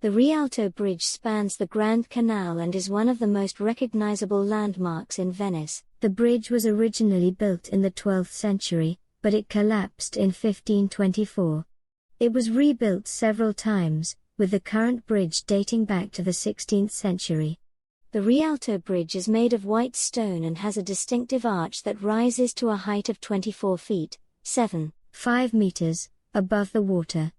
The Rialto Bridge spans the Grand Canal and is one of the most recognizable landmarks in Venice. The bridge was originally built in the 12th century, but it collapsed in 1524. It was rebuilt several times, with the current bridge dating back to the 16th century. The Rialto Bridge is made of white stone and has a distinctive arch that rises to a height of 24 feet, 7.5 meters, above the water.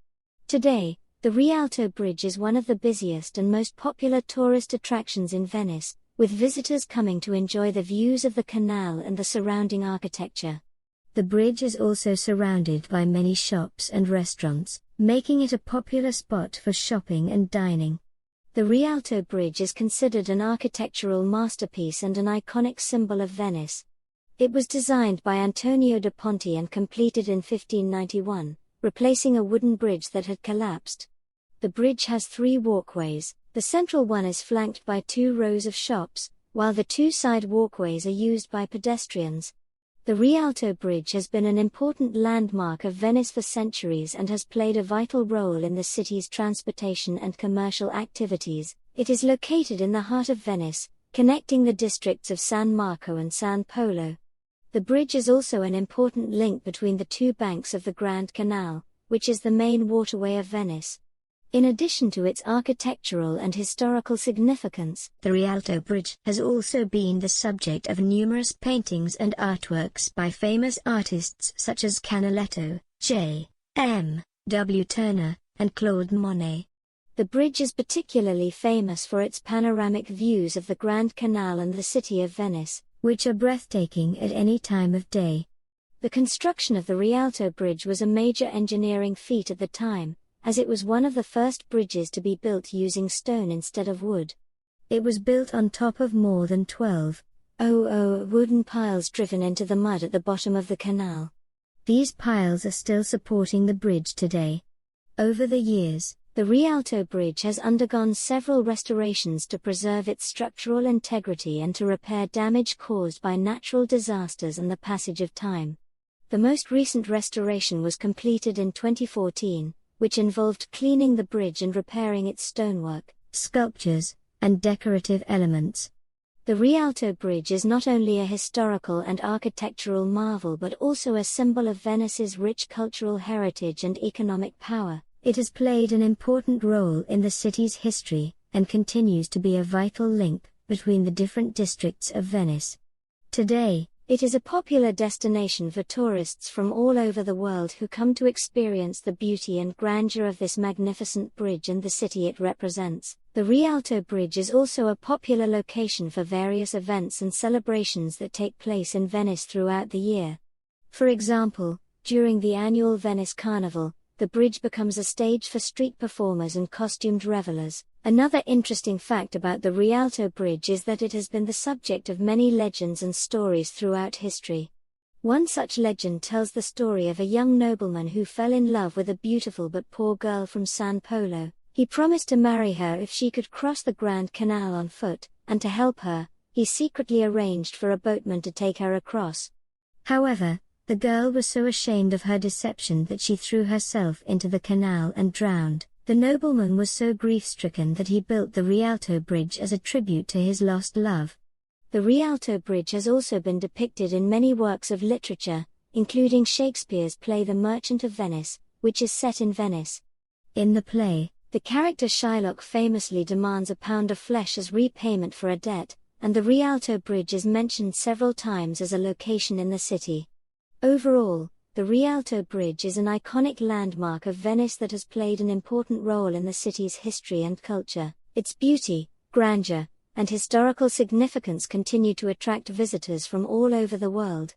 Today, the Rialto Bridge is one of the busiest and most popular tourist attractions in Venice, with visitors coming to enjoy the views of the canal and the surrounding architecture. The bridge is also surrounded by many shops and restaurants, making it a popular spot for shopping and dining. The Rialto Bridge is considered an architectural masterpiece and an iconic symbol of Venice. It was designed by Antonio da Ponte and completed in 1591, replacing a wooden bridge that had collapsed. The bridge has 3 walkways. The central one is flanked by 2 rows of shops, while the 2 side walkways are used by pedestrians. The Rialto Bridge has been an important landmark of Venice for centuries and has played a vital role in the city's transportation and commercial activities. It is located in the heart of Venice, connecting the districts of San Marco and San Polo. The bridge is also an important link between the 2 banks of the Grand Canal, which is the main waterway of Venice. In addition to its architectural and historical significance, the Rialto Bridge has also been the subject of numerous paintings and artworks by famous artists such as Canaletto, J. M. W. Turner, and Claude Monet. The bridge is particularly famous for its panoramic views of the Grand Canal and the city of Venice, which are breathtaking at any time of day. The construction of the Rialto Bridge was a major engineering feat at the time, as it was one of the first bridges to be built using stone instead of wood. It was built on top of more than 12,000 wooden piles driven into the mud at the bottom of the canal. These piles are still supporting the bridge today. Over the years, the Rialto Bridge has undergone several restorations to preserve its structural integrity and to repair damage caused by natural disasters and the passage of time. The most recent restoration was completed in 2014. Which involved cleaning the bridge and repairing its stonework, sculptures, and decorative elements. The Rialto Bridge is not only a historical and architectural marvel but also a symbol of Venice's rich cultural heritage and economic power. It has played an important role in the city's history, and continues to be a vital link between the different districts of Venice. Today, it is a popular destination for tourists from all over the world who come to experience the beauty and grandeur of this magnificent bridge and the city it represents. The Rialto Bridge is also a popular location for various events and celebrations that take place in Venice throughout the year. For example, during the annual Venice Carnival, the bridge becomes a stage for street performers and costumed revelers. Another interesting fact about the Rialto Bridge is that it has been the subject of many legends and stories throughout history. One such legend tells the story of a young nobleman who fell in love with a beautiful but poor girl from San Polo. He promised to marry her if she could cross the Grand Canal on foot, and to help her, he secretly arranged for a boatman to take her across. However, the girl was so ashamed of her deception that she threw herself into the canal and drowned. The nobleman was so grief-stricken that he built the Rialto Bridge as a tribute to his lost love. The Rialto Bridge has also been depicted in many works of literature, including Shakespeare's play The Merchant of Venice, which is set in Venice. In the play, the character Shylock famously demands £1 of flesh as repayment for a debt, and the Rialto Bridge is mentioned several times as a location in the city. Overall, the Rialto Bridge is an iconic landmark of Venice that has played an important role in the city's history and culture. Its beauty, grandeur, and historical significance continue to attract visitors from all over the world.